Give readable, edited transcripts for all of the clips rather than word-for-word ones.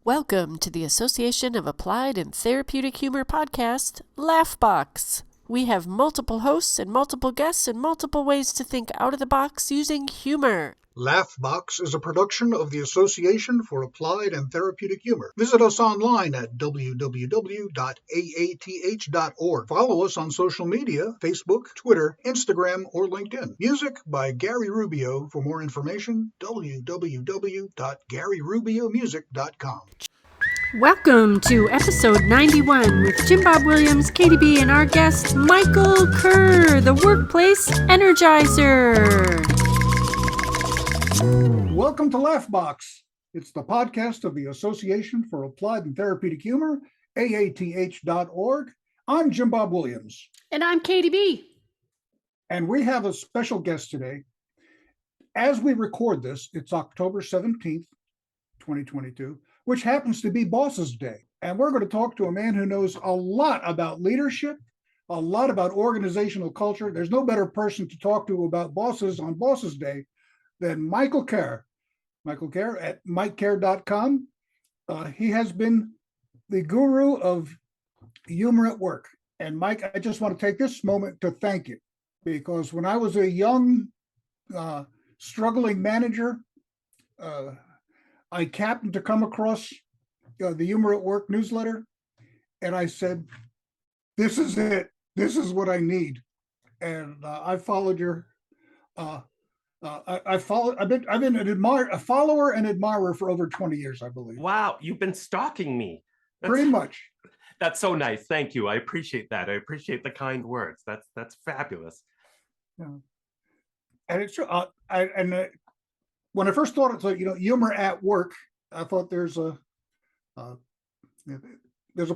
Welcome to the Association of Applied and Therapeutic Humor podcast, Laughbox. We have multiple hosts and multiple guests and multiple ways to think out of the box using humor. Laughbox is a production of the Association for Applied and Therapeutic Humor. Visit us online at www.aath.org. Follow us on social media, Facebook, Twitter, Instagram, or LinkedIn. Music by Gary Rubio. For more information, www.garyrubiomusic.com. Welcome to episode 91 with Jim Bob Williams, KDB, and our guest, Michael Kerr, the Workplace Energizer. Welcome to Laughbox. It's the podcast of the Association for Applied and Therapeutic Humor, AATH.org. I'm Jim Bob Williams. And I'm KDB. And we have a special guest today. As we record this, it's October 17th, 2022, which happens to be Bosses Day. And we're going to talk to a man who knows a lot about leadership, a lot about organizational culture. There's no better person to talk to about bosses on Bosses Day than Michael Kerr. Michael Kerr at MikeKerr.com. He has been the guru of humor at work. And Mike, I just want to take this moment to thank you, because when I was a young, struggling manager, I happened to come across the Humor at Work newsletter, and I said, "This is it. This is what I need." And I followed your. I've been a follower and admirer for over 20 years, I believe. Wow, you've been stalking me. Pretty much. That's so nice. Thank you. I appreciate that. I appreciate the kind words. That's fabulous. Yeah. And it's true. When I first thought it's like, humor at work, I thought there's a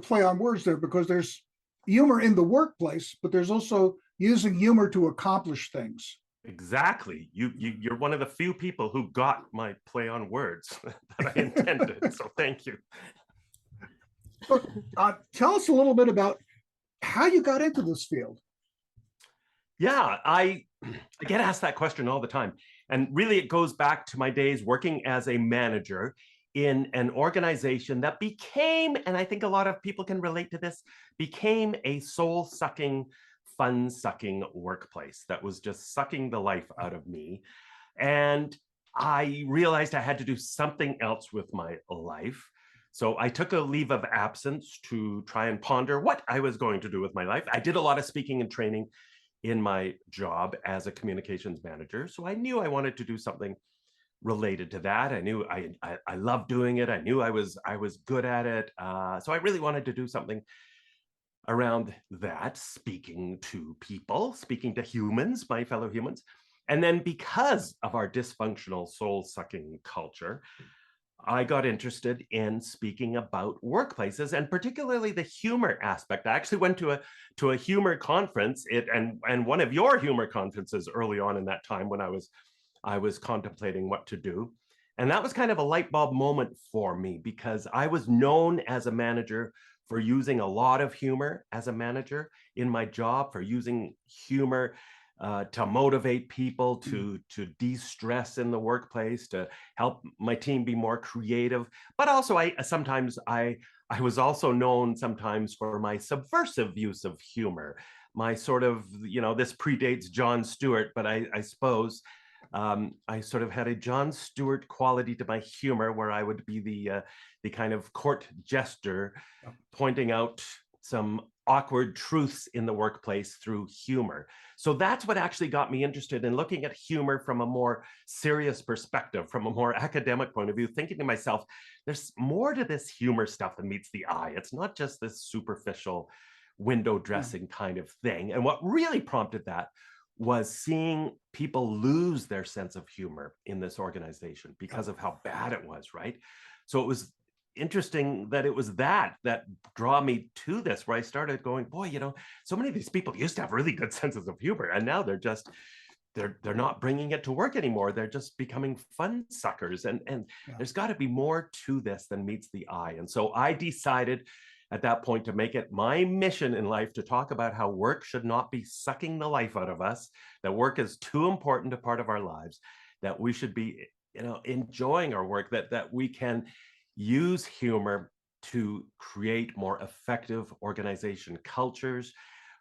play on words there, because there's humor in the workplace, but there's also using humor to accomplish things. Exactly. You're one of the few people who got my play on words that I intended. So thank you. But, tell us a little bit about how you got into this field. Yeah, I get asked that question all the time. And really, it goes back to my days working as a manager in an organization that became, and I think a lot of people can relate to this, became a soul-sucking, fun-sucking workplace that was just sucking the life out of me. And I realized I had to do something else with my life. So I took a leave of absence to try and ponder what I was going to do with my life. I did a lot of speaking and training in my job as a communications manager. So I knew I wanted to do something related to that. I knew I loved doing it. I knew I was good at it. So I really wanted to do something around that, speaking to people, speaking to humans, my fellow humans. And then because of our dysfunctional soul-sucking culture, I got interested in speaking about workplaces, and particularly the humor aspect. I actually went to a humor conference, and one of your humor conferences early on in that time when I was contemplating what to do. And that was kind of a light bulb moment for me, because I was known as a manager for using a lot of humor as a manager in my job, for using humor to motivate people, to de-stress in the workplace, to help my team be more creative. But also, I was also known sometimes for my subversive use of humor. My sort of, this predates Jon Stewart, but I suppose I sort of had a Jon Stewart quality to my humor, where I would be the kind of court jester, pointing out some awkward truths in the workplace through humor. So that's what actually got me interested in looking at humor from a more serious perspective, from a more academic point of view, thinking to myself, there's more to this humor stuff than meets the eye. It's not just this superficial window dressing kind of thing. And what really prompted that was seeing people lose their sense of humor in this organization because of how bad it was, right? So it was interesting that it was that draw me to this, where I started going, boy, so many of these people used to have really good senses of humor, and now they're not bringing it to work anymore. They're just becoming fun suckers, and there's got to be more to this than meets the eye. And so I decided at that point to make it my mission in life to talk about how work should not be sucking the life out of us, that work is too important a part of our lives, that we should be enjoying our work, that we can use humor to create more effective organization cultures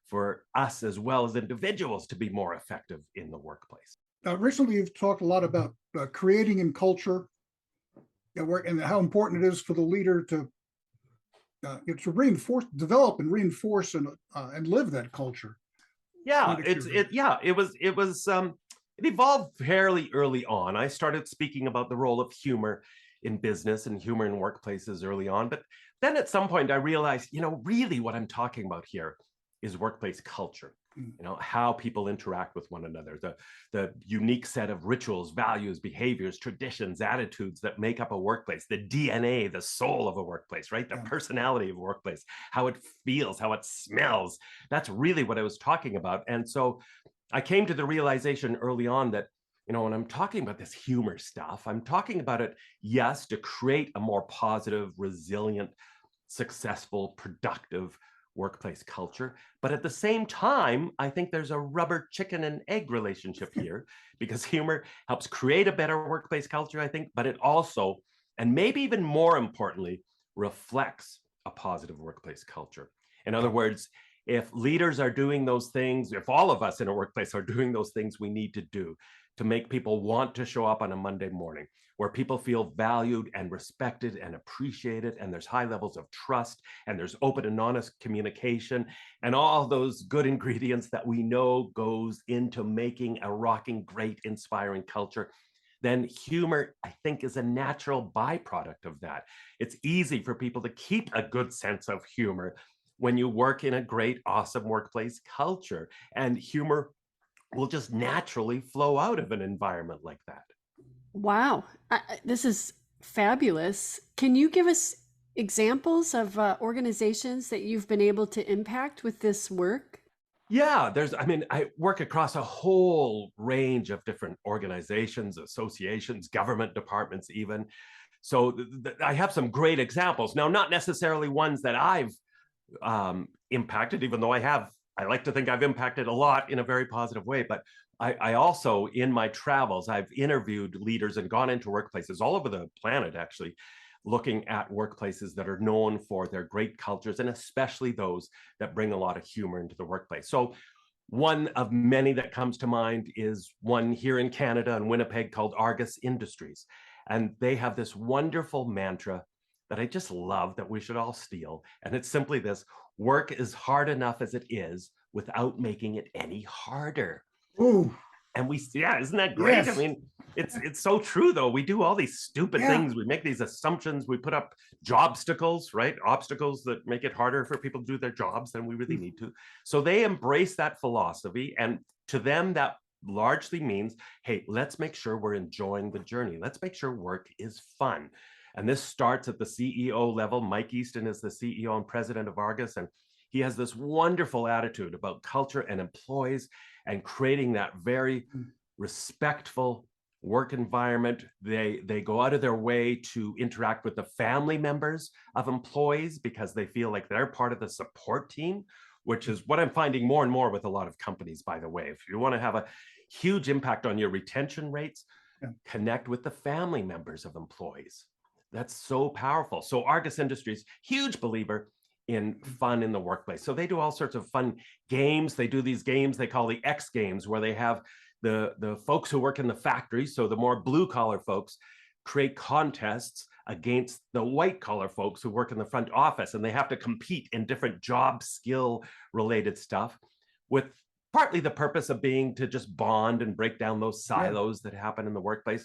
for us as well as individuals to be more effective in the workplace. Recently, you've talked a lot about creating in culture and how important it is for the leader to reinforce, develop, and reinforce and live that culture. Yeah, it evolved fairly early on. I started speaking about the role of humor in business and humor in workplaces early on, but then at some point I realized, really what I'm talking about here is workplace culture. How people interact with one another, the unique set of rituals, values, behaviors, traditions, attitudes that make up a workplace, the DNA, the soul of a workplace, right? The personality of a workplace, how it feels, how it smells. That's really what I was talking about. And so I came to the realization early on that, when I'm talking about this humor stuff, I'm talking about it, yes, to create a more positive, resilient, successful, productive workplace culture. But at the same time, I think there's a rubber chicken and egg relationship here, because humor helps create a better workplace culture, I think, but it also, and maybe even more importantly, reflects a positive workplace culture. In other words, if leaders are doing those things, if all of us in a workplace are doing those things we need to do to make people want to show up on a Monday morning, where people feel valued and respected and appreciated, and there's high levels of trust, and there's open and honest communication, and all those good ingredients that we know goes into making a rocking, great, inspiring culture, then humor, I think, is a natural byproduct of that. It's easy for people to keep a good sense of humor when you work in a great, awesome workplace culture, and humor will just naturally flow out of an environment like that. Wow, this is fabulous. Can you give us examples of organizations that you've been able to impact with this work? Yeah, I work across a whole range of different organizations, associations, government departments even. So I have some great examples. Now, not necessarily ones that I've impacted, even though I like to think I've impacted a lot in a very positive way, but I also, in my travels, I've interviewed leaders and gone into workplaces all over the planet, actually, looking at workplaces that are known for their great cultures, and especially those that bring a lot of humor into the workplace. So one of many that comes to mind is one here in Canada in Winnipeg called Argus Industries. And they have this wonderful mantra that I just love that we should all steal. And it's simply this: work is hard enough as it is without making it any harder. Ooh. And isn't that great? Yes. I mean, it's so true though. We do all these stupid things. We make these assumptions. We put up jobstacles, right? Obstacles that make it harder for people to do their jobs than we really need to. So they embrace that philosophy. And to them, that largely means, hey, let's make sure we're enjoying the journey. Let's make sure work is fun. And this starts at the CEO level. Mike Easton is the CEO and president of Argus, and he has this wonderful attitude about culture and employees and creating that very respectful work environment. They go out of their way to interact with the family members of employees because they feel like they're part of the support team, which is what I'm finding more and more with a lot of companies, by the way. If you want to have a huge impact on your retention rates, connect with the family members of employees. That's so powerful. So Argus Industries, huge believer in fun in the workplace. So they do all sorts of fun games. They do these games they call the X Games, where they have the folks who work in the factories, so the more blue collar folks, create contests against the white collar folks who work in the front office, and they have to compete in different job skill related stuff, with partly the purpose of being to just bond and break down those silos that happen in the workplace,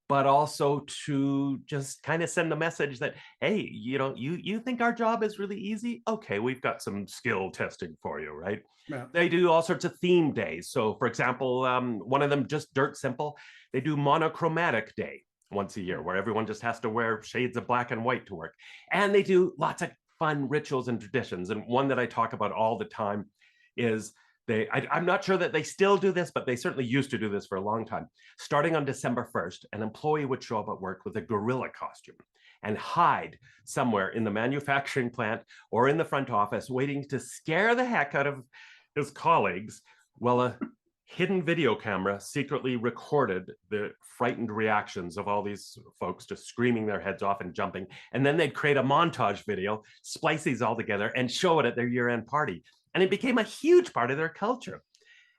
but also to just kind of send the message that, hey, you think our job is really easy? Okay, we've got some skill testing for you, right? Yeah. They do all sorts of theme days. So for example, one of them, just dirt simple, they do monochromatic day once a year, where everyone just has to wear shades of black and white to work. And they do lots of fun rituals and traditions. And one that I talk about all the time is I'm not sure that they still do this, but they certainly used to do this for a long time. Starting on December 1st, an employee would show up at work with a gorilla costume and hide somewhere in the manufacturing plant or in the front office, waiting to scare the heck out of his colleagues while a hidden video camera secretly recorded the frightened reactions of all these folks just screaming their heads off and jumping. And then they'd create a montage video, splice these all together and show it at their year-end party. And it became a huge part of their culture.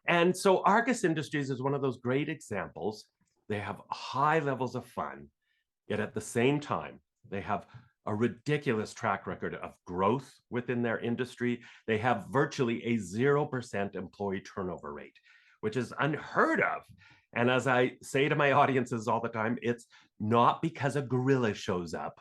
And so Argus Industries is one of those great examples. They have high levels of fun, yet at the same time, they have a ridiculous track record of growth within their industry. They have virtually a 0% employee turnover rate, which is unheard of. And as I say to my audiences all the time, it's not because a gorilla shows up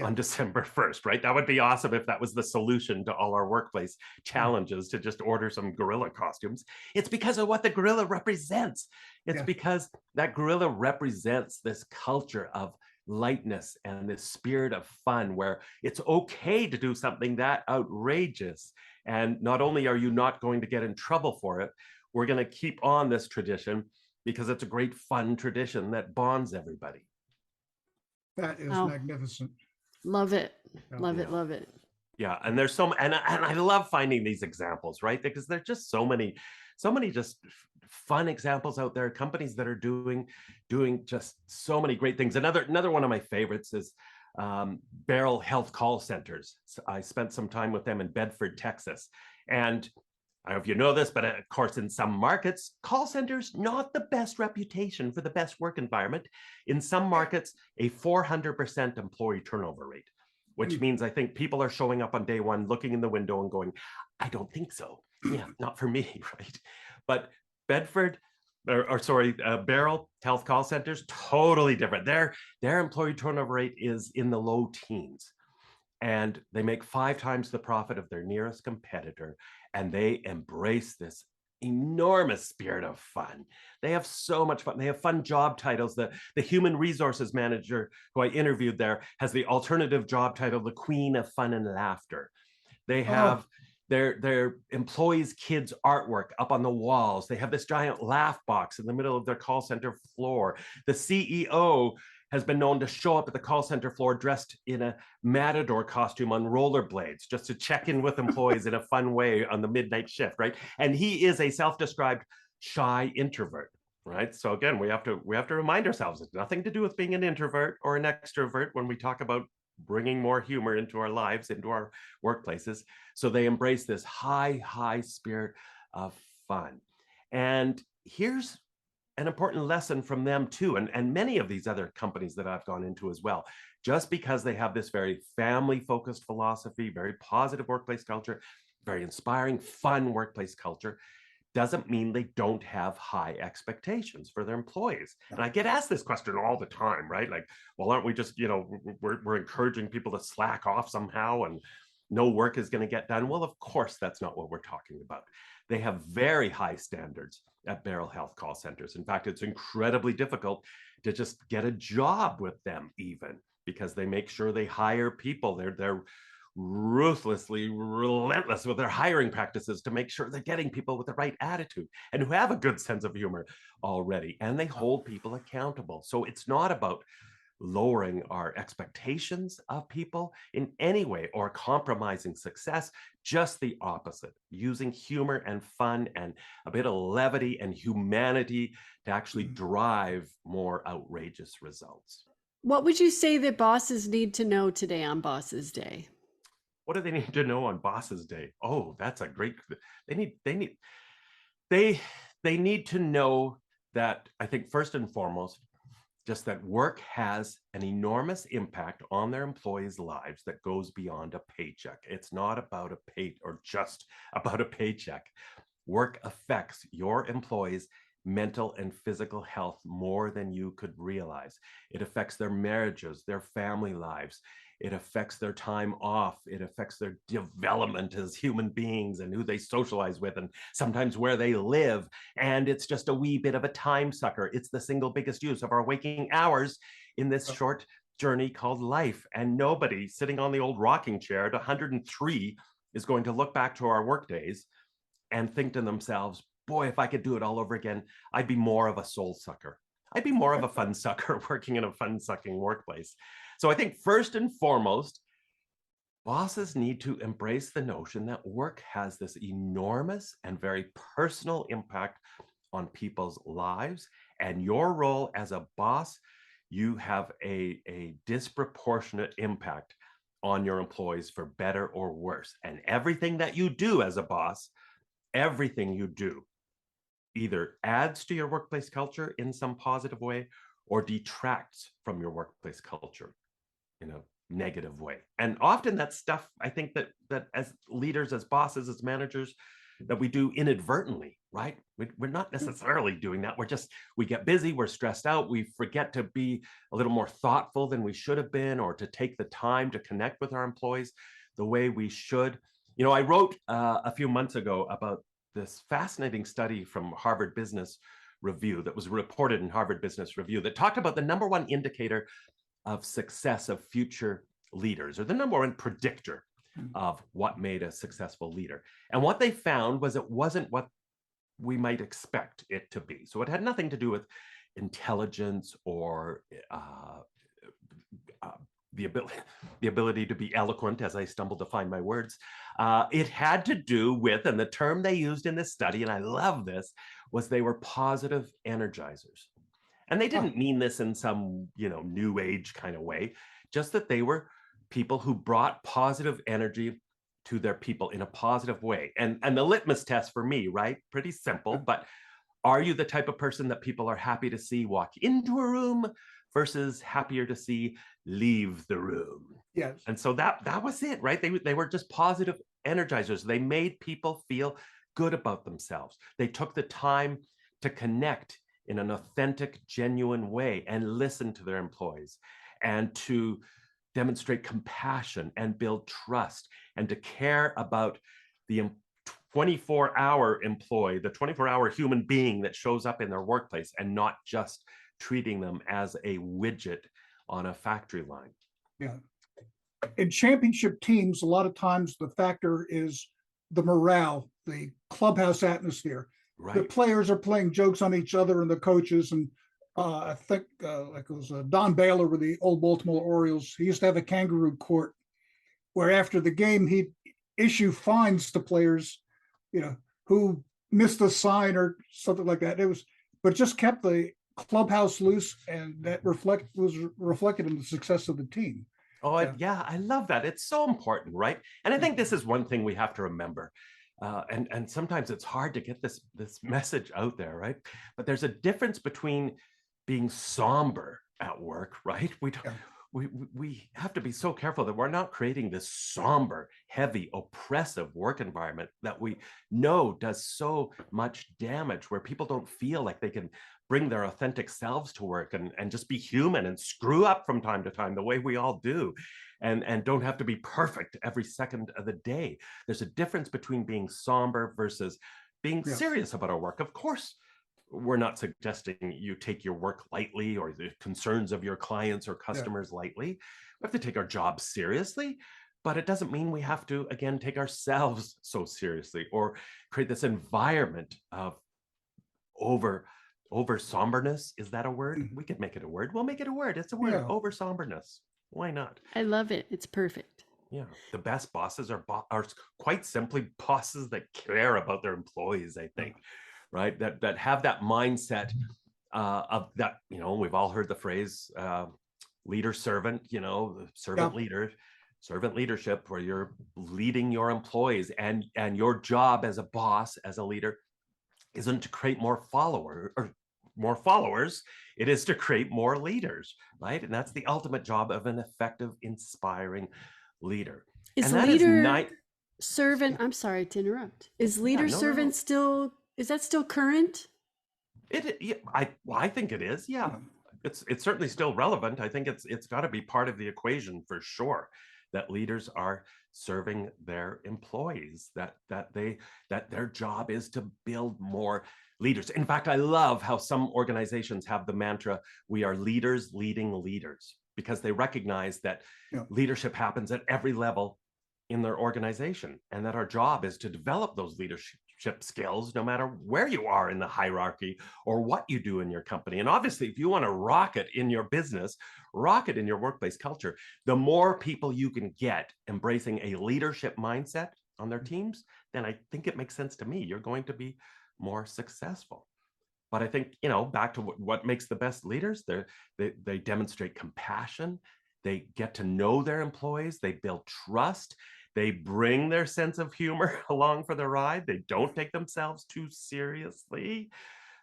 on December 1st, right? That would be awesome if that was the solution to all our workplace challenges, to just order some gorilla costumes. It's because of what the gorilla represents. It's because that gorilla represents this culture of lightness and this spirit of fun where it's okay to do something that outrageous. And not only are you not going to get in trouble for it, we're going to keep on this tradition because it's a great fun tradition that bonds everybody. That is magnificent. Love it. Love it. Love it. Yeah. And there's and I love finding these examples, right? Because there's just so many just fun examples out there, companies that are doing just so many great things. Another one of my favorites is Beryl Health Call Centers. So I spent some time with them in Bedford, Texas. And I don't know if you know this, but of course, in some markets, call centers, not the best reputation for the best work environment. In some markets, a 400% employee turnover rate, which means I think people are showing up on day one, looking in the window and going, I don't think so. Yeah, not for me, right? But Bedford, Beryl Health Call Centers, totally different. Their employee turnover rate is in the low teens. And they make 5 times the profit of their nearest competitor. And they embrace this enormous spirit of fun. They have so much fun. They have fun job titles. The human resources manager who I interviewed there has the alternative job title, the Queen of Fun and Laughter. They have their employees' kids' artwork up on the walls. They have this giant laugh box in the middle of their call center floor. The CEO has been known to show up at the call center floor dressed in a matador costume on rollerblades just to check in with employees in a fun way on the midnight shift, right? And he is a self-described shy introvert, right? So again, we have to remind ourselves it's nothing to do with being an introvert or an extrovert when we talk about bringing more humor into our lives, into our workplaces. So they embrace this high spirit of fun. And here's an important lesson from them too, and many of these other companies that I've gone into as well. Just because they have this very family-focused philosophy, very positive workplace culture, very inspiring, fun workplace culture, doesn't mean they don't have high expectations for their employees. And I get asked this question all the time, right? Like, well, aren't we just, we're encouraging people to slack off somehow and no work is going to get done? Well, of course, that's not what we're talking about. They have very high standards at Beryl Health Call Centers. In fact, it's incredibly difficult to just get a job with them even, because they make sure they hire people. They're ruthlessly relentless with their hiring practices to make sure they're getting people with the right attitude and who have a good sense of humor already. And they hold people accountable. So it's not about lowering our expectations of people in any way or compromising success, just the opposite, using humor and fun and a bit of levity and humanity to actually drive more outrageous results. What would you say that bosses need to know today on Bosses Day? What do they need to know on Bosses Day? Oh, that's a great, they need to know that, I think first and foremost, just that work has an enormous impact on their employees' lives that goes beyond a paycheck. It's not about just about a paycheck. Work affects your employees' mental and physical health more than you could realize. It affects their marriages, their family lives. It affects their time off. It affects their development as human beings and who they socialize with and sometimes where they live. And it's just a wee bit of a time sucker. It's the single biggest use of our waking hours in this short journey called life. And nobody sitting on the old rocking chair at 103 is going to look back to our work days and think to themselves, boy, if I could do it all over again, I'd be more of a soul sucker. I'd be more of a fun sucker working in a fun sucking workplace. So I think first and foremost, bosses need to embrace the notion that work has this enormous and very personal impact on people's lives, and your role as a boss, you have a disproportionate impact on your employees for better or worse. And everything that you do as a boss, everything you do either adds to your workplace culture in some positive way or detracts from your workplace culture in a negative way. And often that's stuff I think that as leaders, as bosses, as managers, that we do inadvertently, right? We're not necessarily doing that. We get busy, we're stressed out, we forget to be a little more thoughtful than we should have been, or to take the time to connect with our employees the way we should. You know, I wrote a few months ago about this fascinating study from Harvard Business Review that was reported in Harvard Business Review that talked about the number one indicator of success of future leaders, or the number one predictor of what made a successful leader. And what they found was it wasn't what we might expect it to be. So it had nothing to do with intelligence or the ability to be eloquent, as I stumbled to find my words. It had to do with, and the term they used in this study, and I love this, was they were positive energizers. And they didn't mean this in some, new age kind of way, just that they were people who brought positive energy to their people in a positive way. And the litmus test for me, right? Pretty simple, but are you the type of person that people are happy to see walk into a room versus happier to see leave the room? Yes. And so that was it, right? They were just positive energizers. They made people feel good about themselves. They took the time to connect in an authentic, genuine way and listen to their employees, and to demonstrate compassion and build trust, and to care about the 24-hour employee, the 24-hour human being that shows up in their workplace, and not just treating them as a widget on a factory line. Yeah. In championship teams, a lot of times the factor is the morale, the clubhouse atmosphere. Right. The players are playing jokes on each other and the coaches. And I think like it was Don Baylor with the old Baltimore Orioles. He used to have a kangaroo court where after the game, he'd issue fines to players, who missed a sign or something like that. But just kept the clubhouse loose, and that was reflected in the success of the team. Oh, yeah, I love that. It's so important, right? And I think this is one thing we have to remember. And sometimes it's hard to get this message out there, right? But there's a difference between being somber at work, right? We have to be so careful that we're not creating this somber, heavy, oppressive work environment that we know does so much damage, where people don't feel like they can bring their authentic selves to work and just be human and screw up from time to time the way we all do, and don't have to be perfect every second of the day. There's a difference between being somber versus being serious about our work. Of course, we're not suggesting you take your work lightly or the concerns of your clients or customers lightly. We have to take our job seriously, but it doesn't mean we have to, again, take ourselves so seriously or create this environment of over somberness. Is that a word? We could make it a word. We'll make it a word. It's a word. Yeah. Over somberness. Why not? I love it. It's perfect. Yeah. The best bosses are quite simply bosses that care about their employees, I think. Right? That have that mindset of that, we've all heard the phrase leader servant, servant leader, servant leadership, where you're leading your employees, and your job as a boss, as a leader, isn't to create more followers. It is to create more leaders, right? And that's the ultimate job of an effective, inspiring leader. Is and leader servant, I'm sorry to interrupt. Is leader servant still, is that still current? I think it is. Yeah, it's certainly still relevant. I think it's got to be part of the equation for sure, that leaders are serving their employees, that their job is to build more leaders. In fact, I love how some organizations have the mantra, we are leaders leading leaders, because they recognize that leadership happens at every level in their organization, and that our job is to develop those leadership skills no matter where you are in the hierarchy or what you do in your company. And obviously, if you want to rock it in your business, rock it in your workplace culture, the more people you can get embracing a leadership mindset on their teams, then I think it makes sense to me you're going to be more successful. But I think, back to what makes the best leaders, they demonstrate compassion. They get to know their employees. They build trust. They bring their sense of humor along for the ride. They don't take themselves too seriously.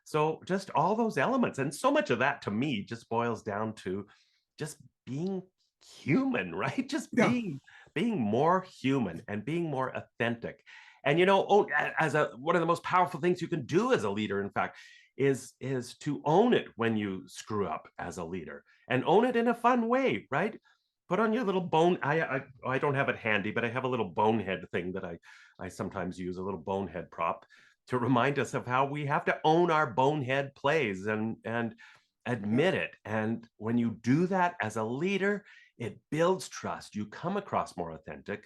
So just all those elements. And so much of that to me just boils down to just being human, right? Just Yeah. being more human and being more authentic. And as one of the most powerful things you can do as a leader, in fact, is to own it when you screw up as a leader, and own it in a fun way, right? Put on your little bone. I don't have it handy, but I have a little bonehead thing that I sometimes use, a little bonehead prop, to remind us of how we have to own our bonehead plays and admit it. And when you do that as a leader, it builds trust. You come across more authentic,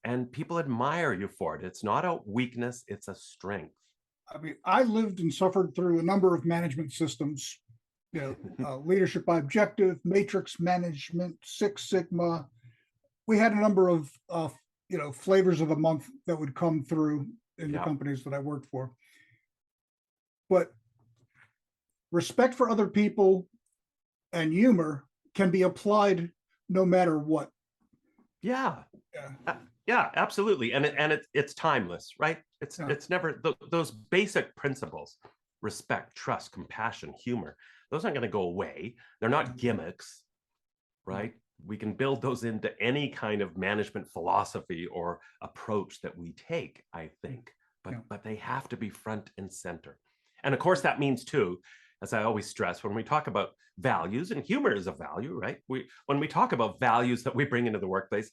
and people admire you for it. It's not a weakness, it's a strength. I mean, I lived and suffered through a number of management systems, leadership by objective, matrix management, Six Sigma. We had a number of, flavors of the month that would come through in the companies that I worked for. But respect for other people and humor can be applied no matter what. Yeah. Yeah, absolutely. And it's timeless, right? It's never those basic principles: respect, trust, compassion, humor. Those aren't going to go away. They're not gimmicks, right? We can build those into any kind of management philosophy or approach that we take, I think. But they have to be front and center. And of course, that means too, as I always stress, when we talk about values, and humor is a value, right? When we talk about values that we bring into the workplace,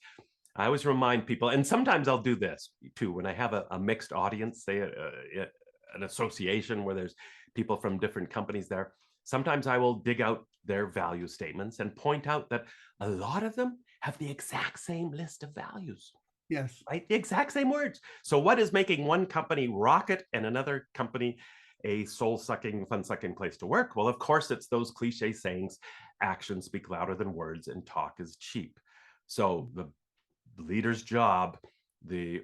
I always remind people, and sometimes I'll do this too, when I have a mixed audience, say an association where there's people from different companies there. Sometimes I will dig out their value statements and point out that a lot of them have the exact same list of values. Yes. Right? The exact same words. So what is making one company rocket and another company a soul-sucking, fun-sucking place to work? Well, of course, it's those cliche sayings: actions speak louder than words and talk is cheap. So the leader's job, the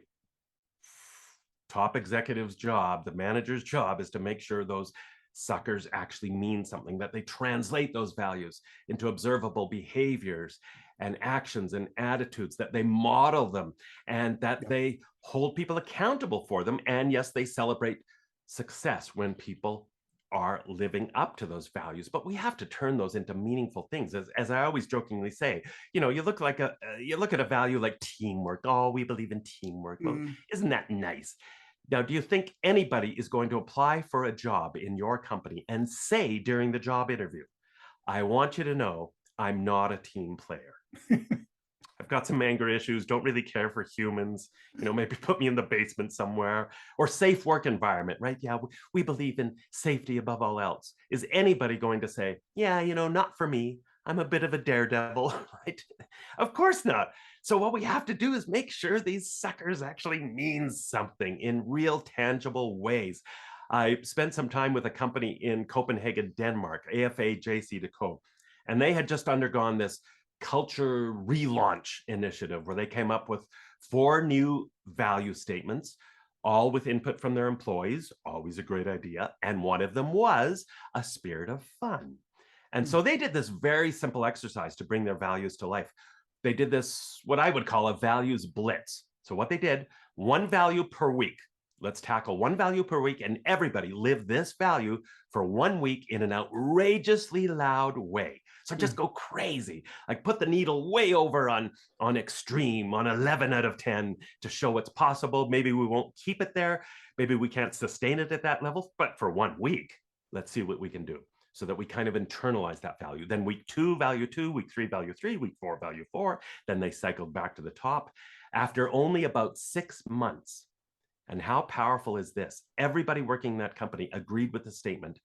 top executive's job, the manager's job is to make sure those suckers actually mean something, that they translate those values into observable behaviors and actions and attitudes, that they model them, and that they hold people accountable for them. And yes, they celebrate success when people are living up to those values. But we have to turn those into meaningful things. As I always jokingly say, you look at a value like teamwork. Oh, we believe in teamwork. Well, isn't that nice? Now, do you think anybody is going to apply for a job in your company and say during the job interview, I want you to know I'm not a team player. I've got some anger issues, don't really care for humans, maybe put me in the basement somewhere, or safe work environment, right? Yeah, we believe in safety above all else. Is anybody going to say, yeah, not for me, I'm a bit of a daredevil, right? Of course not. So what we have to do is make sure these suckers actually mean something in real tangible ways. I spent some time with a company in Copenhagen, Denmark, AATH, and they had just undergone this culture relaunch initiative where they came up with 4 new value statements, all with input from their employees, always a great idea. And one of them was a spirit of fun. And so they did this very simple exercise to bring their values to life. They did this, what I would call a values blitz. So what they did, 1 value per week. Let's tackle 1 value per week, and everybody live this value for 1 week in an outrageously loud way. So just go crazy, like put the needle way over on extreme, on 11 out of 10 to show what's possible. Maybe we won't keep it there. Maybe we can't sustain it at that level, but for 1 week, let's see what we can do, so that we kind of internalize that value. Then week 2, value 2, week 3, value 3, week 4, value 4. Then they cycled back to the top after only about 6 months. And how powerful is this? Everybody working in that company agreed with the statement,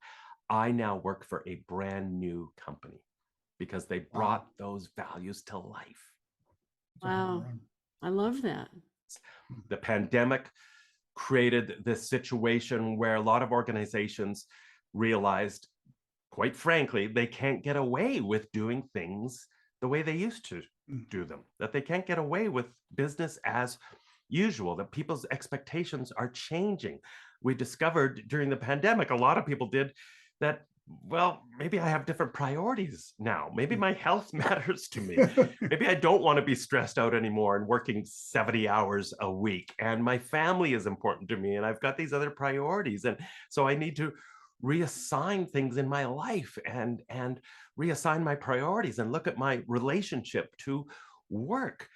I now work for a brand new company, because they brought those values to life. Wow. I love that. The pandemic created this situation where a lot of organizations realized, quite frankly, they can't get away with doing things the way they used to do them, that they can't get away with business as usual, that people's expectations are changing. We discovered during the pandemic, a lot of people did that. Well, maybe I have different priorities now. Maybe my health matters to me. Maybe I don't want to be stressed out anymore and working 70 hours a week. And my family is important to me. And I've got these other priorities. And so I need to reassign things in my life and reassign my priorities and look at my relationship to work.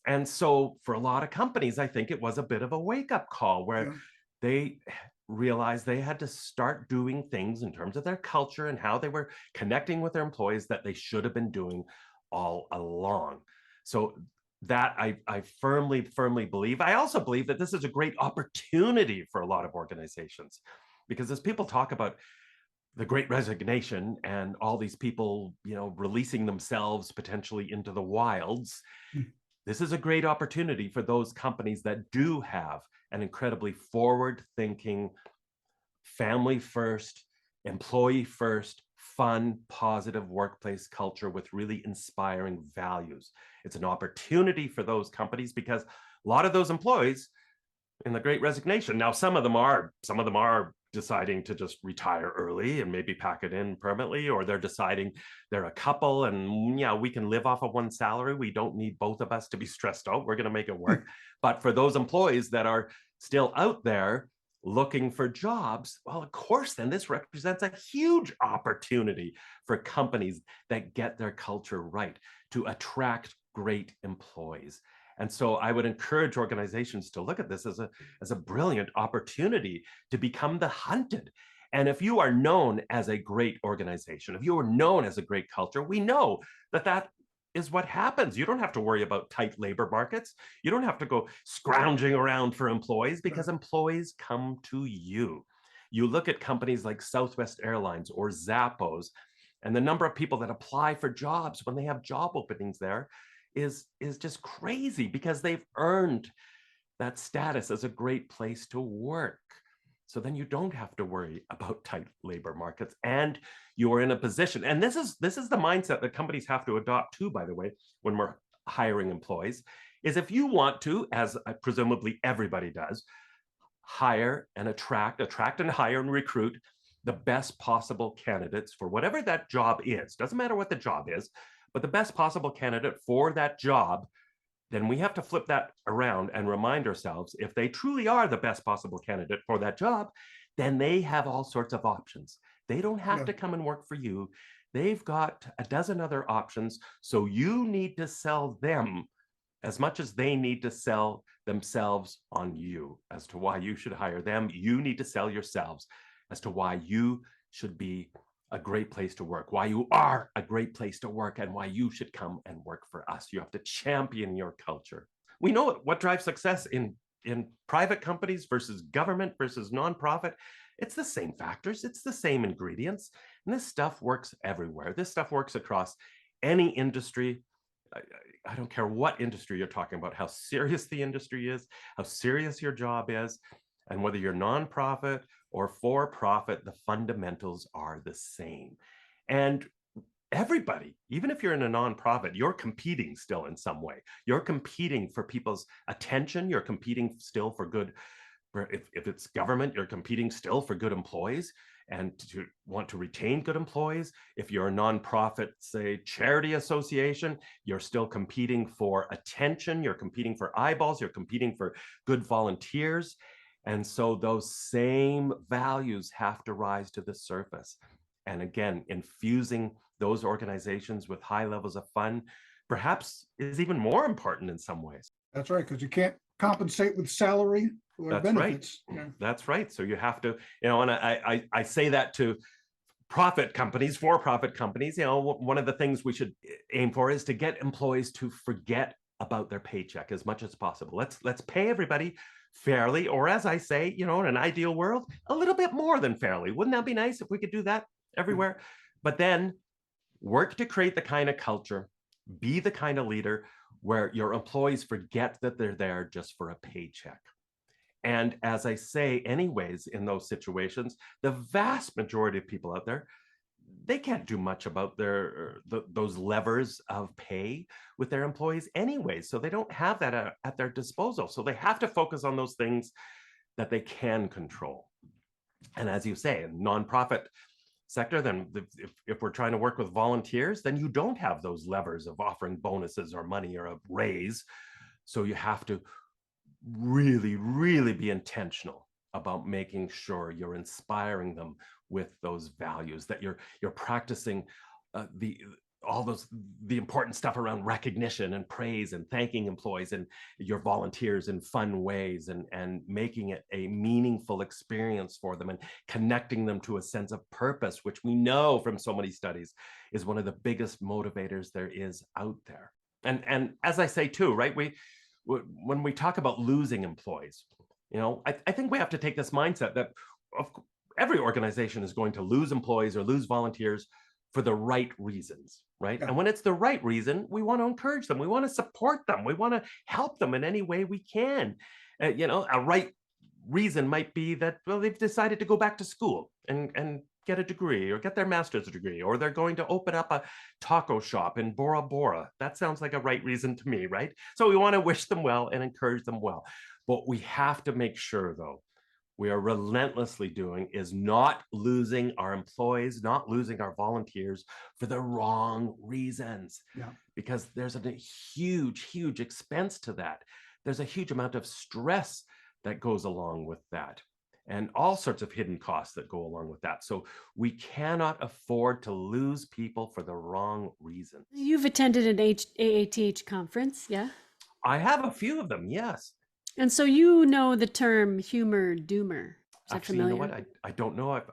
And so for a lot of companies, I think it was a bit of a wake-up call where they realized they had to start doing things in terms of their culture and how they were connecting with their employees that they should have been doing all along. So that I firmly believe. I also believe that this is a great opportunity for a lot of organizations, because as people talk about the Great Resignation and all these people, releasing themselves potentially into the wilds, this is a great opportunity for those companies that do have an incredibly forward-thinking, family-first, employee-first, fun, positive workplace culture with really inspiring values. It's an opportunity for those companies because a lot of those employees in the Great Resignation, now some of them are deciding to just retire early and maybe pack it in permanently, or they're deciding they're a couple and we can live off of one salary. We don't need both of us to be stressed out. We're going to make it work. But for those employees that are still out there looking for jobs, well, of course, then this represents a huge opportunity for companies that get their culture right to attract great employees. And so I would encourage organizations to look at this as a brilliant opportunity to become the hunted. And if you are known as a great organization, if you are known as a great culture, we know that is what happens. You don't have to worry about tight labor markets. You don't have to go scrounging around for employees because employees come to you. You look at companies like Southwest Airlines or Zappos, and the number of people that apply for jobs when they have job openings there is just crazy, because they've earned that status as a great place to work. So then you don't have to worry about tight labor markets, and you're in a position. And this is the mindset that companies have to adopt too, by the way, when we're hiring employees, is if you want to, as presumably everybody does, hire and attract and hire and recruit the best possible candidates for whatever that job is. Doesn't matter what the job is, but the best possible candidate for that job, then we have to flip that around and remind ourselves, if they truly are the best possible candidate for that job, then they have all sorts of options. They don't have to come and work for you. They've got a dozen other options. So you need to sell them as much as they need to sell themselves on you as to why you should hire them. You need to sell yourselves as to why you should be a great place to work, why you are a great place to work, and why you should come and work for us. You have to champion your culture. We know what drives success in private companies versus government versus nonprofit. It's the same factors, it's the same ingredients, and this stuff works everywhere. This stuff works across any industry. I don't care what industry you're talking about, how serious the industry is, how serious your job is, and whether you're nonprofit or for-profit, the fundamentals are the same. And everybody, even if you're in a nonprofit, you're competing still in some way. You're competing for people's attention. You're competing still for good, if it's government, you're competing still for good employees and to want to retain good employees. If you're a nonprofit, say charity association, you're still competing for attention. You're competing for eyeballs. You're competing for good volunteers. And so those same values have to rise to the surface. And again, infusing those organizations with high levels of fun perhaps is even more important in some ways. That's right, because you can't compensate with salary or benefits. Right. Yeah. That's right. So you have to, and I say that to for-profit companies, one of the things we should aim for is to get employees to forget about their paycheck as much as possible. Let's pay everybody fairly, or as I say, in an ideal world, a little bit more than fairly. Wouldn't that be nice if we could do that everywhere? But then work to create the kind of culture, be the kind of leader where your employees forget that they're there just for a paycheck. And as I say, anyways, in those situations, the vast majority of people out there, they can't do much about those levers of pay with their employees anyway. So they don't have that at their disposal. So they have to focus on those things that they can control. And as you say, in nonprofit sector, then if we're trying to work with volunteers, then you don't have those levers of offering bonuses or money or a raise. So you have to really, really be intentional about making sure you're inspiring them with those values, that you're practicing the important stuff around recognition and praise and thanking employees and your volunteers in fun ways, and making it a meaningful experience for them, and connecting them to a sense of purpose, which we know from so many studies is one of the biggest motivators there is out there. And as I say too, right, when we talk about losing employees, I think we have to take this mindset that every organization is going to lose employees or lose volunteers for the right reasons, right? Yeah. And when it's the right reason, we want to encourage them. We want to support them. We want to help them in any way we can. A right reason might be that, well, they've decided to go back to school and get a degree or get their master's degree, or they're going to open up a taco shop in Bora Bora. That sounds like a right reason to me, right? So we want to wish them well and encourage them well. But we have to make sure, though, we are relentlessly doing is not losing our employees, not losing our volunteers for the wrong reasons. Yeah. Because there's a huge, huge expense to that. There's a huge amount of stress that goes along with that, and all sorts of hidden costs that go along with that. So we cannot afford to lose people for the wrong reasons. You've attended an AATH conference, yeah? I have a few of them, yes. And so you know the term humor doomer. Is that Actually, familiar? you know what? I don't know if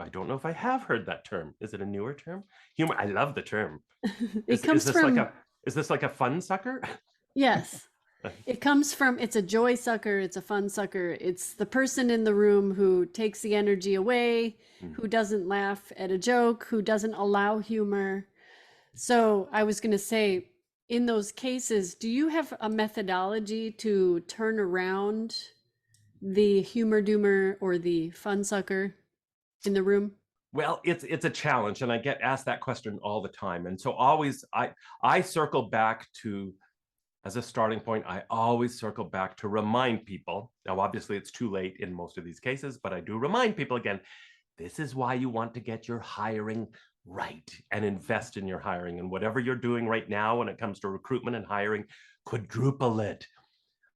I don't know if I have heard that term. Is it a newer term? Humor. I love the term. It comes from Is this like a fun sucker? Yes. It comes from, it's a joy sucker, it's a fun sucker. It's the person in the room who takes the energy away, who doesn't laugh at a joke, who doesn't allow humor. So I was going to say, in those cases, do you have a methodology to turn around the humor doomer or the fun sucker in the room? Well, it's a challenge, and I get asked that question all the time. And so always I circle back to, as a starting point, I always circle back to remind people. Now, obviously, it's too late in most of these cases, but I do remind people again, this is why you want to get your hiring right and invest in your hiring. And whatever you're doing right now when it comes to recruitment and hiring, quadruple it.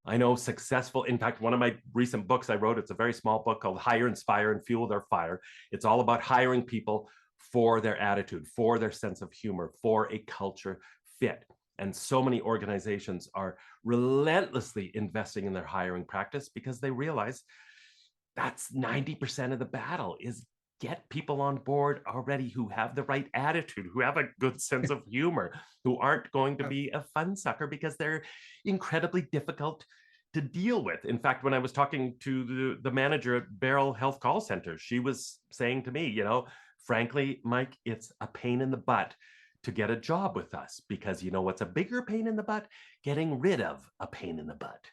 I know successful, in fact, one of my recent books I wrote, it's a very small book called Hire, Inspire, and Fuel Their Fire. It's all about hiring people for their attitude, for their sense of humor, for a culture fit. And so many organizations are relentlessly investing in their hiring practice because they realize that's 90% of the battle is get people on board already who have the right attitude, who have a good sense of humor, who aren't going to be a fun sucker because they're incredibly difficult to deal with. In fact, when I was talking to the manager at Beryl Health Call Center, she was saying to me, frankly, Mike, it's a pain in the butt to get a job with us, because you know what's a bigger pain in the butt? Getting rid of a pain in the butt.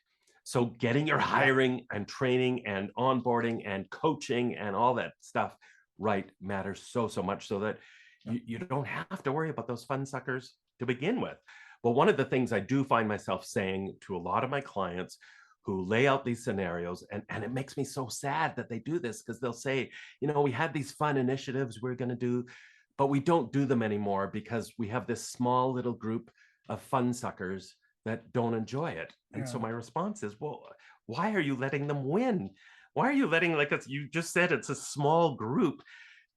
So getting your hiring and training and onboarding and coaching and all that stuff right matters so much, so that you don't have to worry about those fun suckers to begin with. Well, one of the things I do find myself saying to a lot of my clients who lay out these scenarios, and it makes me so sad that they do this, because they'll say, we had these fun initiatives we're going to do, but we don't do them anymore because we have this small little group of fun suckers that don't enjoy it. And so my response is, well, why are you letting them win? Why are you letting, you just said, it's a small group.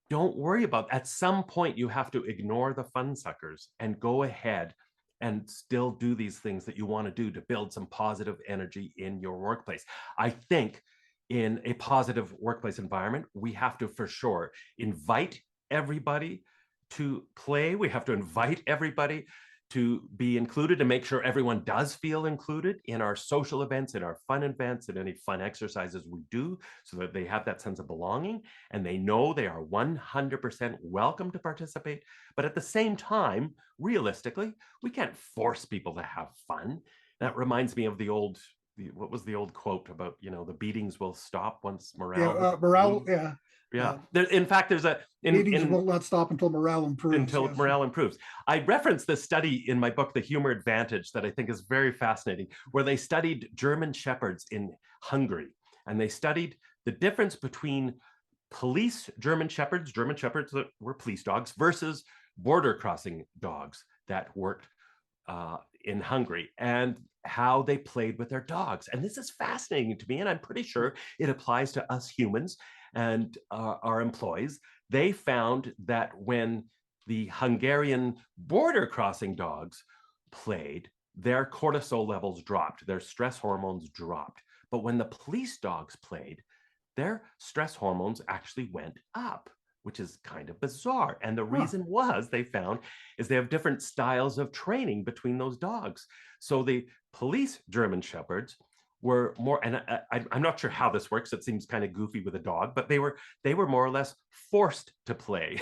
Don't worry about it. At some point, you have to ignore the fun suckers and go ahead and still do these things that you want to do to build some positive energy in your workplace. I think in a positive workplace environment, we have to, for sure, invite everybody to play. We have to invite everybody to be included, and make sure everyone does feel included in our social events, in our fun events, and any fun exercises we do, so that they have that sense of belonging and they know they are 100% welcome to participate. But at the same time, realistically, we can't force people to have fun. That reminds me of what was the old quote about, the beatings will stop once morale. Morale. Yeah. Yeah. In fact, there's a meetings will not stop until morale improves. Until yes. morale improves. I referenced this study in my book, The Humor Advantage, that I think is very fascinating, where they studied German shepherds in Hungary, and they studied the difference between police German shepherds that were police dogs, versus border crossing dogs that worked in Hungary, and how they played with their dogs. And this is fascinating to me, and I'm pretty sure it applies to us humans and our employees. They found that when the Hungarian border crossing dogs played, their cortisol levels dropped, their stress hormones dropped. But when the police dogs played, their stress hormones actually went up, which is kind of bizarre. And the reason was, they found, is they have different styles of training between those dogs. So the police German shepherds were more, and I'm not sure how this works. It seems kind of goofy with a dog, but they were more or less forced to play.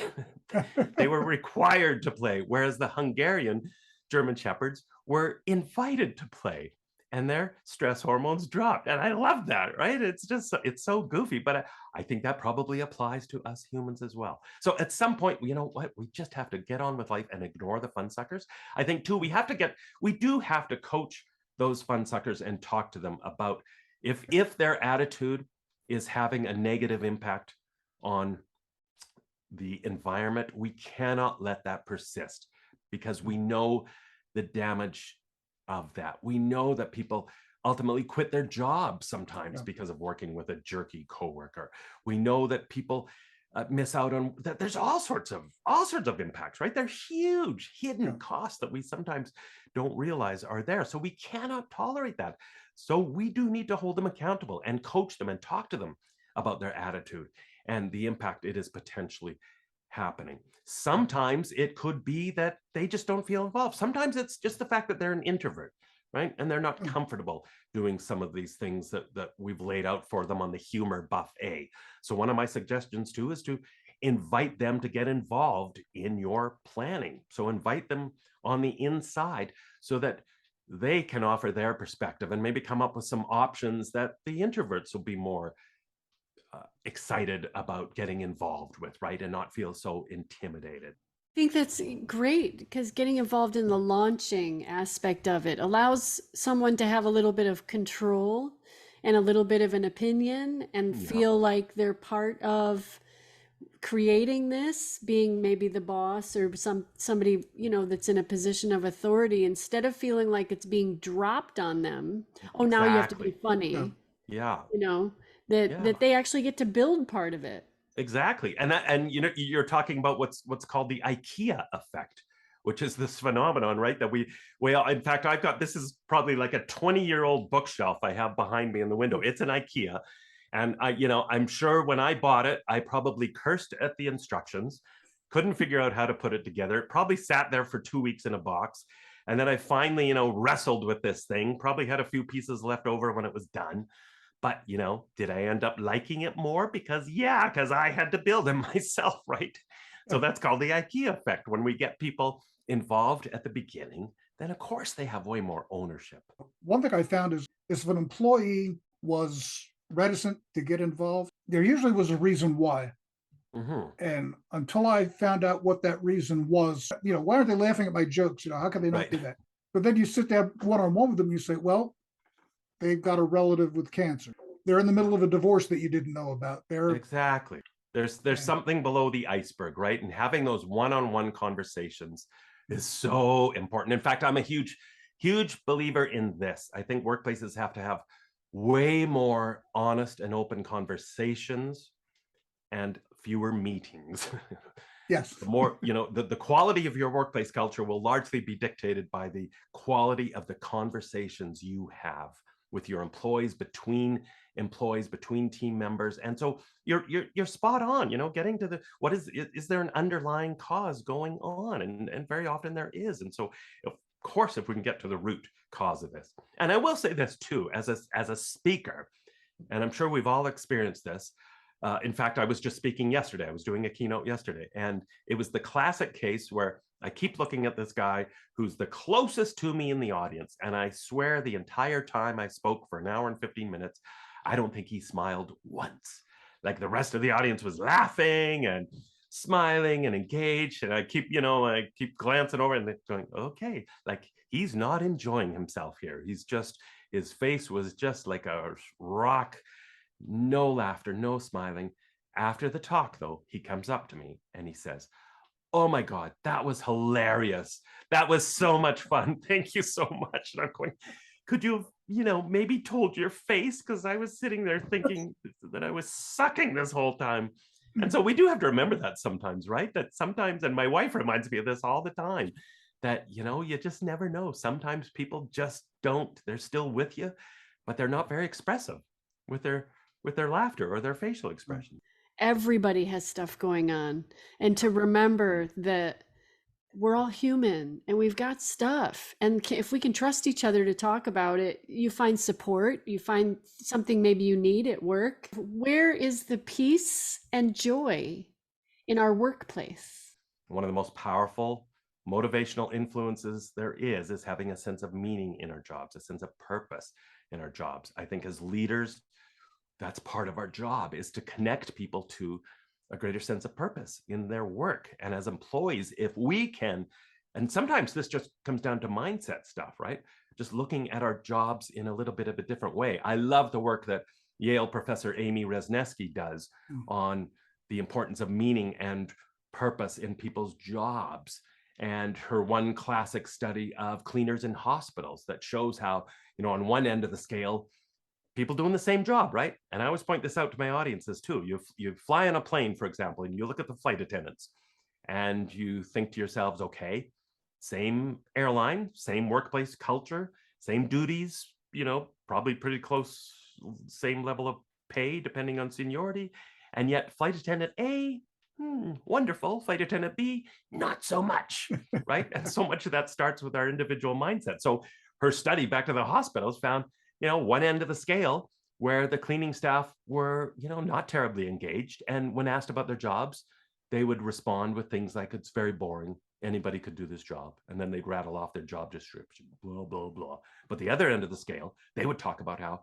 They were required to play, whereas the Hungarian German shepherds were invited to play, and their stress hormones dropped. And I love that, right? It's just, it's so goofy, but I think that probably applies to us humans as well. So at some point, you know what, we just have to get on with life and ignore the fun suckers. I think too, we do have to coach those fun suckers and talk to them about if their attitude is having a negative impact on the environment. We cannot let that persist, because we know the damage of that. We know that people ultimately quit their jobs sometimes because of working with a jerky coworker. We know that people miss out on that. There's all sorts of impacts, right? They're huge hidden costs that we sometimes don't realize are there. So we cannot tolerate that. So we do need to hold them accountable and coach them and talk to them about their attitude and the impact it is potentially happening. Sometimes it could be that they just don't feel involved. Sometimes it's just the fact that they're an introvert, right? And they're not comfortable doing some of these things that we've laid out for them on the humor buffet. So one of my suggestions too is to invite them to get involved in your planning. So invite them on the inside so that they can offer their perspective and maybe come up with some options that the introverts will be more excited about getting involved with, right? And not feel so intimidated. I think that's great, because getting involved in the launching aspect of it allows someone to have a little bit of control and a little bit of an opinion and feel like they're part of creating this, being maybe the boss or somebody, you know, that's in a position of authority, instead of feeling like it's being dropped on them. Oh, now you have to be funny. Yeah. You know, that they actually get to build part of it. Exactly. And you know, you're talking about what's called the IKEA effect, which is this phenomenon, right? That in fact, this is probably like a 20-year-old bookshelf I have behind me in the window. It's an IKEA. And I'm sure when I bought it, I probably cursed at the instructions, couldn't figure out how to put it together. It probably sat there for 2 weeks in a box. And then I finally, wrestled with this thing, probably had a few pieces left over when it was done. But, did I end up liking it more? Because I had to build them myself, right? So that's called the IKEA effect. When we get people involved at the beginning, then of course they have way more ownership. One thing I found is if an employee was reticent to get involved, there usually was a reason why. Mm-hmm. And until I found out what that reason was, why are they laughing at my jokes? How can they not do that? But then you sit there one-on-one with them, and you say, well, they've got a relative with cancer. They're in the middle of a divorce that you didn't know about. Exactly. There's something below the iceberg, right? And having those one-on-one conversations is so important. In fact, I'm a huge believer in this. I think workplaces have to have way more honest and open conversations and fewer meetings. Yes. The more, the quality of your workplace culture will largely be dictated by the quality of the conversations you have with your employees, between team members. And so you're spot on, getting to what is there an underlying cause going on? And very often there is. And so of course, if we can get to the root cause of this. And I will say this too, as a speaker, and I'm sure we've all experienced this. In fact, I was just speaking yesterday. I was doing a keynote yesterday, and it was the classic case where I keep looking at this guy who's the closest to me in the audience. And I swear the entire time I spoke for an hour and 15 minutes, I don't think he smiled once. like the rest of the audience was laughing and smiling and engaged. And I keep, I keep glancing over and going, okay, like he's not enjoying himself here. His face was just like a rock, no laughter, no smiling. After the talk, though, he comes up to me and he says, oh my God, that was hilarious. That was so much fun. Thank you so much. And I'm going, could you have, maybe told your face? Because I was sitting there thinking that I was sucking this whole time. And so we do have to remember that sometimes, right? That sometimes, and my wife reminds me of this all the time, that, you just never know. Sometimes people just don't, they're still with you, but they're not very expressive with their laughter or their facial expression. Everybody has stuff going on. And to remember that we're all human and we've got stuff. And if we can trust each other to talk about it, you find support, you find something maybe you need at work. Where is the peace and joy in our workplace? One of the most powerful motivational influences there is having a sense of meaning in our jobs, a sense of purpose in our jobs. I think as leaders, that's part of our job, is to connect people to a greater sense of purpose in their work. And as employees, if we can, and sometimes this just comes down to mindset stuff, right? Just looking at our jobs in a little bit of a different way. I love the work that Yale professor Amy Wrzesniewski does on the importance of meaning and purpose in people's jobs. And her one classic study of cleaners in hospitals that shows how, on one end of the scale, people doing the same job, right? And I always point this out to my audiences too. You fly on a plane, for example, and you look at the flight attendants and you think to yourselves, okay, same airline, same workplace culture, same duties, probably pretty close, same level of pay depending on seniority. And yet flight attendant A, wonderful. Flight attendant B, not so much, right? And so much of that starts with our individual mindset. So her study back to the hospitals found, one end of the scale where the cleaning staff were, not terribly engaged. And when asked about their jobs, they would respond with things like, it's very boring. Anybody could do this job. And then they'd rattle off their job description, blah, blah, blah. But the other end of the scale, they would talk about how,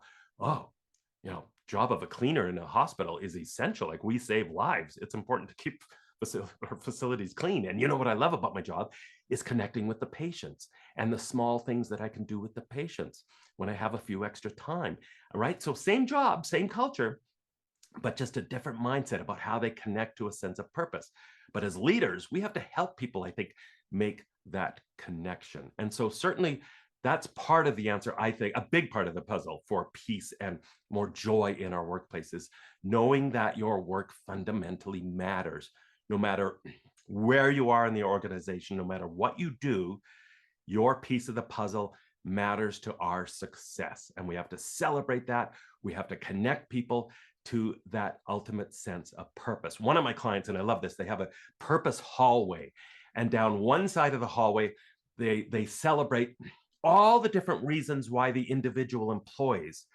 job of a cleaner in a hospital is essential. Like, we save lives. It's important to keep our facilities clean. And what I love about my job is connecting with the patients and the small things that I can do with the patients when I have a few extra time. All right. So same job, same culture, but just a different mindset about how they connect to a sense of purpose. But as leaders, we have to help people, I think, make that connection. And so certainly that's part of the answer. I think a big part of the puzzle for peace and more joy in our workplaces, knowing that your work fundamentally matters. No matter where you are in the organization, no matter what you do, your piece of the puzzle matters to our success. And we have to celebrate that. We have to connect people to that ultimate sense of purpose. One of my clients, and I love this, they have a purpose hallway. And down one side of the hallway, they celebrate all the different reasons why the individual employees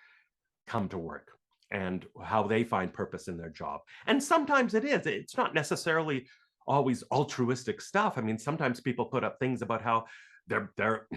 come to work and how they find purpose in their job. And sometimes it's not necessarily always altruistic stuff. I mean, sometimes people put up things about how they're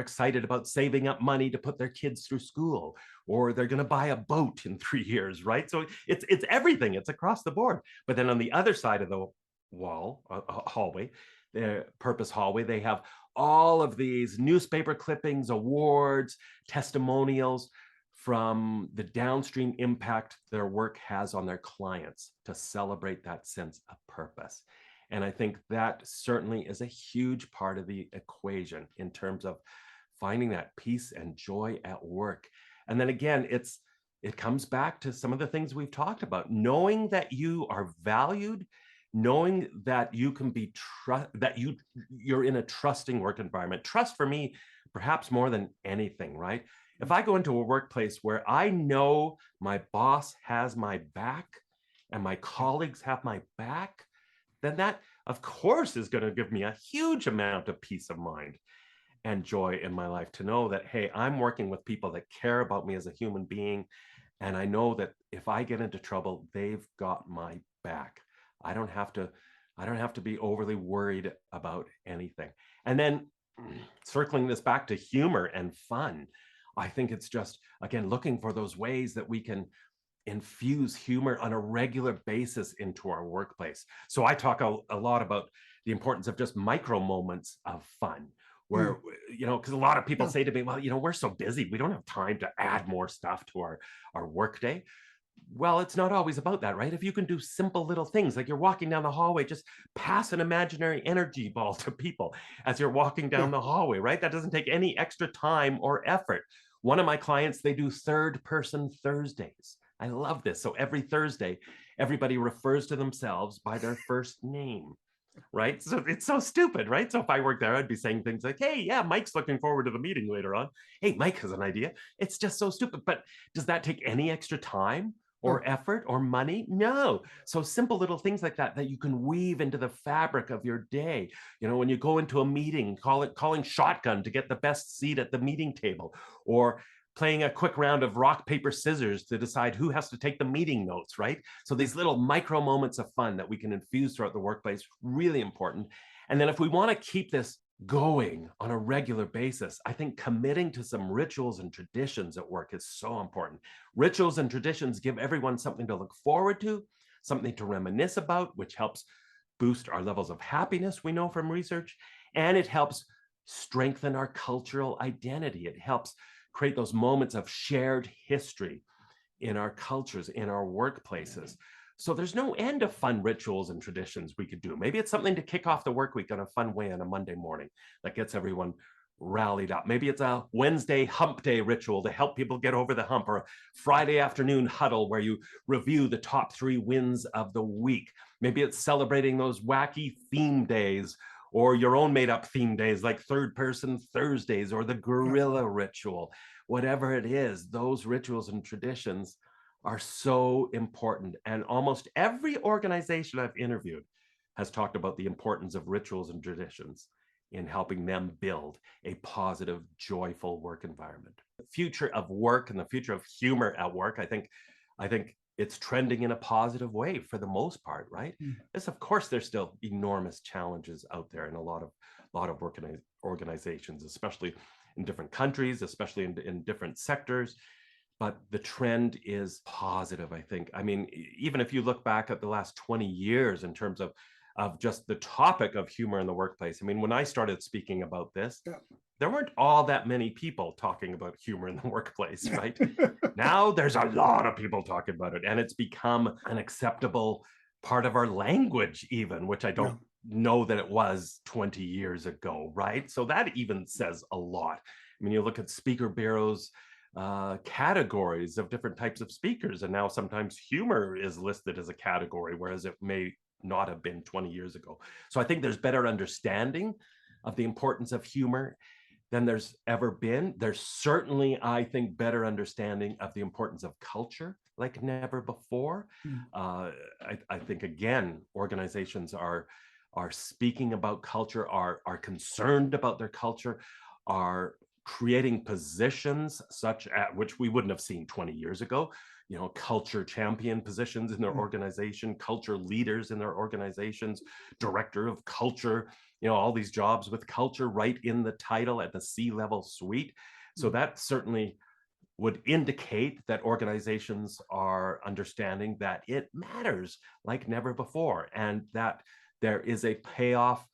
excited about saving up money to put their kids through school, or they're going to buy a boat in 3 years, right? So it's everything. It's across the board. But then on the other side of the wall, hallway, the purpose hallway, they have all of these newspaper clippings, awards, testimonials from the downstream impact their work has on their clients to celebrate that sense of purpose. And I think that certainly is a huge part of the equation in terms of finding that peace and joy at work. And then again, it comes back to some of the things we've talked about, knowing that you are valued, knowing that you can be you're in a trusting work environment. Trust for me, perhaps more than anything, right? If I go into a workplace where I know my boss has my back and my colleagues have my back, then that, of course, is going to give me a huge amount of peace of mind and joy in my life to know that, hey, I'm working with people that care about me as a human being. And I know that if I get into trouble, they've got my back. I don't have to be overly worried about anything. And then circling this back to humor and fun, I think it's just, again, looking for those ways that we can infuse humor on a regular basis into our workplace. So I talk a lot about the importance of just micro moments of fun, where, because a lot of people say to me, well, we're so busy, we don't have time to add more stuff to our workday. Well, it's not always about that, right? If you can do simple little things, like you're walking down the hallway, just pass an imaginary energy ball to people as you're walking down the hallway, right? That doesn't take any extra time or effort. One of my clients, they do third person Thursdays. I love this. So every Thursday, everybody refers to themselves by their first name, right? So it's so stupid, right? So if I worked there, I'd be saying things like, hey, yeah, Mike's looking forward to the meeting later on. Hey, Mike has an idea. It's just so stupid. But does that take any extra time or effort or money? No. So simple little things like that you can weave into the fabric of your day. When you go into a meeting, calling shotgun to get the best seat at the meeting table, or playing a quick round of rock, paper, scissors to decide who has to take the meeting notes, right? So these little micro moments of fun that we can infuse throughout the workplace, really important. And then if we want to keep this going on a regular basis, I think committing to some rituals and traditions at work is so important. Rituals and traditions give everyone something to look forward to, something to reminisce about, which helps boost our levels of happiness, we know from research, and it helps strengthen our cultural identity. It helps create those moments of shared history in our cultures, in our workplaces. So there's no end of fun rituals and traditions we could do. Maybe it's something to kick off the work week in a fun way on a Monday morning that gets everyone rallied up. Maybe it's a Wednesday hump day ritual to help people get over the hump, or a Friday afternoon huddle where you review the top 3 wins of the week. Maybe it's celebrating those wacky theme days, or your own made-up theme days like third person Thursdays or the gorilla ritual. Whatever it is, those rituals and traditions are so important. And almost every organization I've interviewed has talked about the importance of rituals and traditions in helping them build a positive, joyful work environment. The future of work and the future of humor at work, I think it's trending in a positive way for the most part, right? Yes, of course, there's still enormous challenges out there in a lot of organizations, especially in different countries, especially in different sectors. But the trend is positive, I think. I mean, even if you look back at the last 20 years in terms of just the topic of humor in the workplace. I mean, when I started speaking about this, there weren't all that many people talking about humor in the workplace, right? Now there's a lot of people talking about it, and it's become an acceptable part of our language even, which I don't know that it was 20 years ago, right? So that even says a lot. I mean, you look at speaker bureaus, categories of different types of speakers, and now sometimes humor is listed as a category, whereas it may not have been 20 years ago. So I think there's better understanding of the importance of humor than there's ever been. There's certainly, I think, better understanding of the importance of culture like never before. I think, again, organizations are speaking about culture, are concerned about their culture, are creating positions such at which we wouldn't have seen 20 years ago, culture champion positions in their organization, culture leaders in their organizations, director of culture, all these jobs with culture right in the title at the C-level suite. So that certainly would indicate that organizations are understanding that it matters like never before, and that there is a payoff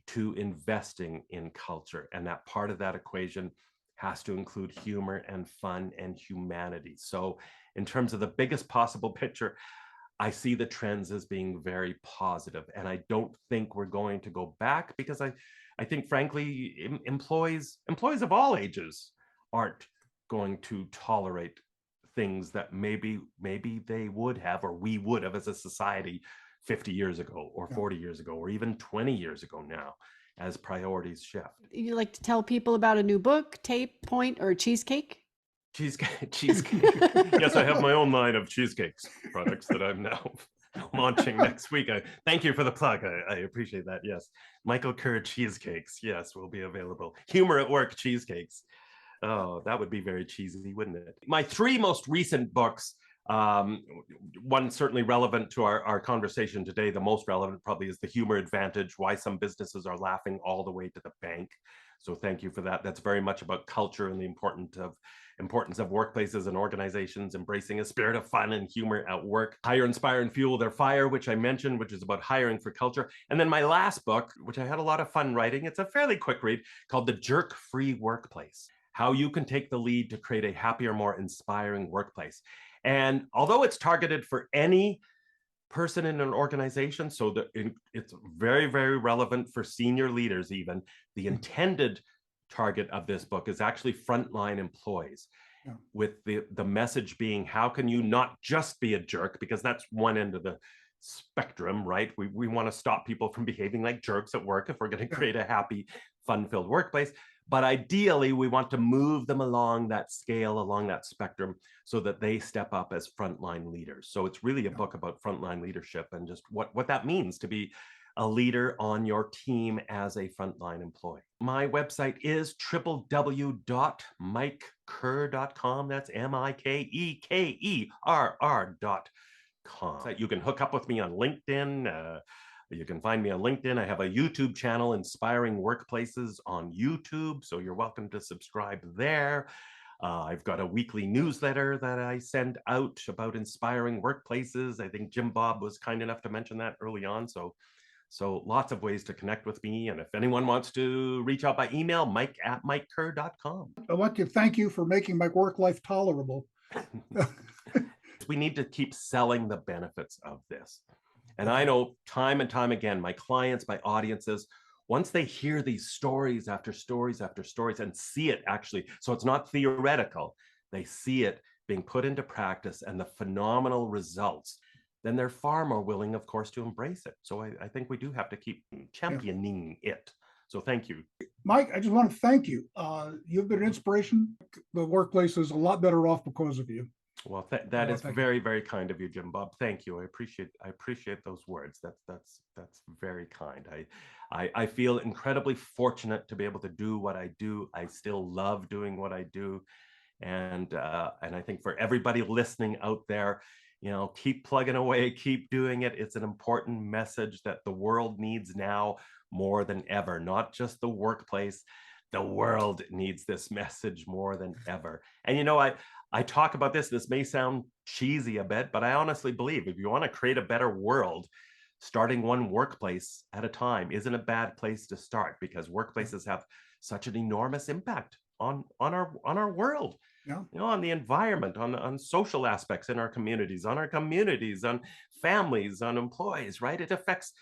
to investing in culture, and that part of that equation has to include humor and fun and humanity. So in terms of the biggest possible picture, I see the trends as being very positive, and I don't think we're going to go back, because I think, frankly, employees of all ages aren't going to tolerate things that maybe they would have, or we would have as a society 50 years ago or 40 years ago, or even 20 years ago now, as priorities shift. You like to tell people about a new book, tape, point, or cheesecake? Cheesecake. Yes, I have my own line of cheesecakes products that I'm now launching next week. Thank you for the plug. I appreciate that. Yes, Michael Kerr cheesecakes. Yes, will be available. Humor at Work cheesecakes. Oh, that would be very cheesy, wouldn't it? My 3 most recent books. One certainly relevant to our conversation today. The most relevant probably is The Humor Advantage: Why Some Businesses Are Laughing All the Way to the Bank. So thank you for that. That's very much about culture and the importance of workplaces and organizations embracing a spirit of fun and humor at work. Hire, inspire, and fuel their fire, which I mentioned, which is about hiring for culture. And then my last book, which I had a lot of fun writing, it's a fairly quick read, called The Jerk-Free Workplace: How You Can Take the Lead to Create a Happier, More Inspiring Workplace. And although it's targeted for any person in an organization, so that it's very, very relevant for senior leaders even, the intended target of this book is actually frontline employees, with the message being, how can you not just be a jerk, because that's one end of the spectrum, right? We want to stop people from behaving like jerks at work if we're going to create a happy, fun-filled workplace. But ideally, we want to move them along that scale, along that spectrum, so that they step up as frontline leaders. So it's really a book about frontline leadership and just what that means to be a leader on your team as a frontline employee. My website is www.mikekerr.com. That's MikeKerr.com. You can hook up with me on LinkedIn. You can find me on LinkedIn. I have a YouTube channel, Inspiring Workplaces, on YouTube, so you're welcome to subscribe there. I've got a weekly newsletter that I send out about inspiring workplaces. I think Jim Bob was kind enough to mention that early on. So lots of ways to connect with me. And if anyone wants to reach out by email, mike@mikekerr.com. I want to thank you for making my work life tolerable. We need to keep selling the benefits of this. And I know time and time again, my clients, my audiences, once they hear these stories after stories after stories and see it actually, so it's not theoretical, they see it being put into practice and the phenomenal results, then they're far more willing, of course, to embrace it. So I think we do have to keep championing it. So thank you. Mike, I just want to thank you. You've been an inspiration. The workplace is a lot better off because of you. Well, that is very, very kind of you, Jim Bob. Thank you. I appreciate those words. That's very kind. I feel incredibly fortunate to be able to do what I do. I still love doing what I do, and I think for everybody listening out there, keep plugging away, keep doing it. It's an important message that the world needs now more than ever. Not just the workplace. The world needs this message more than ever. And I talk about this may sound cheesy a bit, but I honestly believe if you want to create a better world, starting one workplace at a time isn't a bad place to start, because workplaces have such an enormous impact on our world, on the environment, on social aspects in our communities, on families, on employees, right? It affects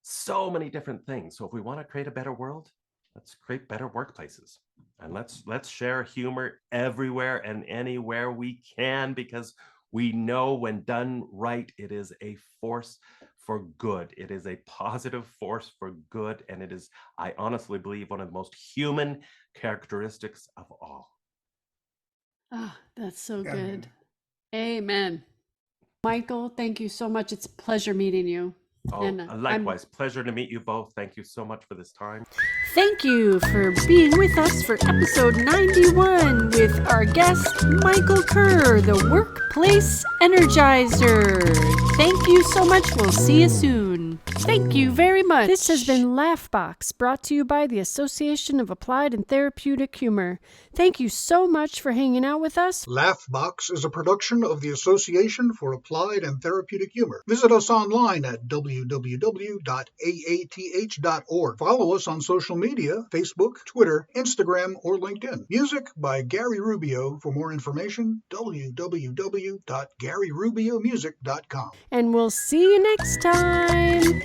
so many different things. So if we want to create a better world, let's create better workplaces, and let's share humor everywhere and anywhere we can, because we know when done right, it is a force for good. It is a positive force for good, and it is, I honestly believe, one of the most human characteristics of all. Oh, that's so good. Amen. Michael, thank you so much. It's a pleasure meeting you. Oh, likewise. Pleasure to meet you both. Thank you so much for this time. Thank you for being with us for episode 91 with our guest, Michael Kerr, the Workplace Energizer. Thank you so much. We'll see you soon. Thank you very much. This has been Laughbox, brought to you by the Association of Applied and Therapeutic Humor. Thank you so much for hanging out with us. Laughbox is a production of the Association for Applied and Therapeutic Humor. Visit us online at www.aath.org. Follow us on social media, Facebook, Twitter, Instagram, or LinkedIn. Music by Gary Rubio. For more information, www.garyrubiomusic.com. And we'll see you next time.